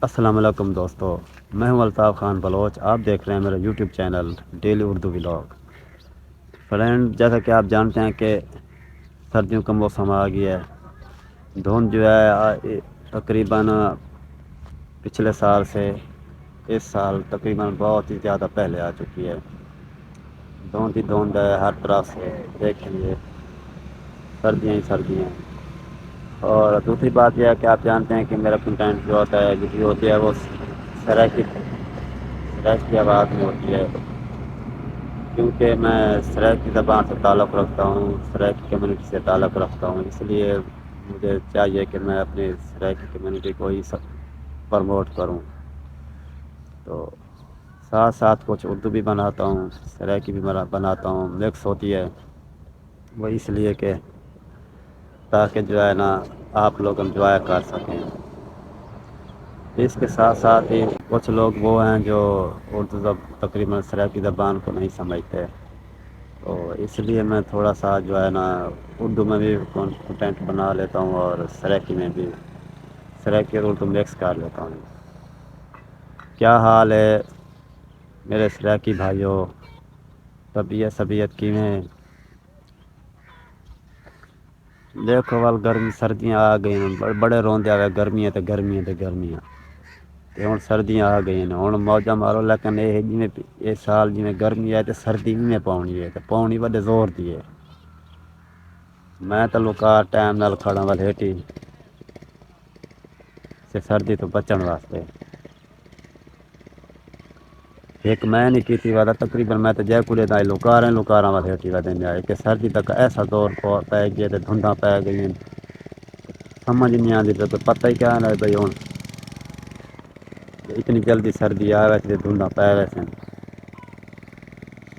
अस्सलाम वालेकुम दोस्तों, मैं हूं अल्ताफ़ खान बलोच। आप देख रहे हैं मेरा YouTube channel daily Urdu vlog. Friend, जैसा कि आप जानते हैं कि सर्दियों का मौसम आ गया है। धुंध जो है तकरीबन पिछले साल से इस साल तकरीबन बहुत ही ज़्यादा पहले आ चुकी है। धुंध ही धुंध है, हर तरफ से देखेंगे सर्दियाँ ही सर्दियाँ। और दूसरी बात यह है कि आप जानते हैं कि मेरा कंटेंट जो होता है, वीडियो होती है, वो सराय की आवाज़ में होती है, क्योंकि मैं सराय की ज़बान से ताल्लुक़ रखता हूँ, सराय की कम्युनिटी से ताल्लुक़ रखता हूँ। इसलिए मुझे चाहिए कि मैं अपनी सराय की कम्युनिटी को ही प्रमोट करूँ। तो साथ साथ कुछ उर्दू भी बनाता हूँ, सराय की भी बनाता हूँ, मिक्स होती है वो, इसलिए कि ताकि जो है ना आप लोग एंजॉय कर सकें। इसके साथ साथ ही कुछ लोग वो हैं जो उर्दू तकरीबन सराइकी ज़बान को नहीं समझते, तो इसलिए मैं थोड़ा सा जो है ना उर्दू में भी कंटेंट बना लेता हूँ और सराइकी में भी, सराइकी और उर्दू मिक्स कर लेता हूँ। क्या हाल है मेरे सराइकी भाइयों, तबीयत किवें? देखो वाल गर्मी सर्दियाँ आ गई हैं, बड़े रोंदे आवे गर्मियाँ तो गर्मियाँ तो गर्मियाँ, तो हुण सर्दियाँ आ गई हैं, हुण मौजा मारो। लेकिन ये जिमें इस साल जिमें गर्मी है तो सर्दी भी में पाउनी है, तो पाउनी बड़े जोर दी है। मैं तो लुका टाइम नाल खड़ा वाल हेठी से सर्दी तो बचण वास्ते। एक मैं नहीं की वादा तकरीबन मैं तो जयपुरे दाई लुकारा वाल हेठी वा देने कि सर्दी तक ऐसा दौर पै गया, तो धुंधा पै गई, समझ नहीं आती। तो पता ही क्या ना भाई हूँ इतनी जल्दी सर्दी आ वैसे धुंधा पै वैसे।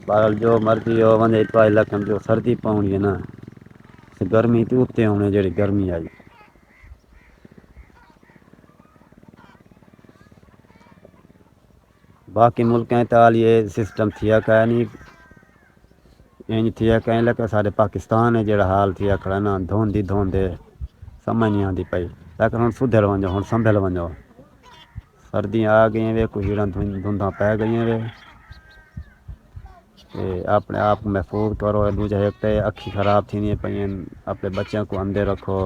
बहरहाल जो मर्जी हो वंदे इतवाई, लेकिन जो सर्दी पाउनी है ना, गर्मी तो उत्ते होने जी गर्मी आई। बाकी मुल्कें ताल ये सिस्टम थिया का नहीं, इंज थिया कहीं, लेकिन सारे पाकिस्तान है जो हाल थिया खड़ा ना, धुंध ही धुंध है, समझ नहीं आती पई। लेकिन हम सुधर वञो, हम संभल वञो, सर्दियाँ आ गई वे, कुछ धुंधा पै गई वे, अपने आप को महफूज करो। दूजा एक तो अखी खराब थी पई, अपने बच्चों को अंदर रखो,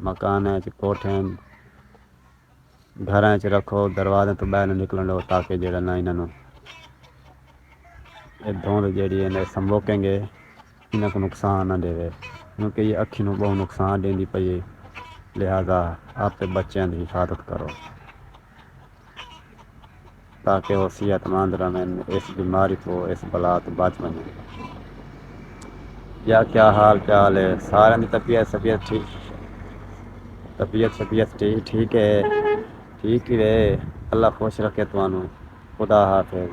मकान कोठे घर च रखो, दरवाजे तो बहर निकलन दो, ताकि जो ना इन्हों धुंध जी संभोकेंगे इन्हें को नुकसान ना देवे, क्योंकि ये अखी को बहुत नुकसान देती पई। लिहाजा आपके बच्चों की हिफाजत करो ताकि वो सेहतमंद रहें, इस बीमारी को, इस बला तो बच बने। या क्या हाल चाल है सारे की? तबीयत ठीक, तबीयत ठीक है, ठीक ही रहे। अल्लाह खुश रखे तुहानू। खुदा हाफिज़।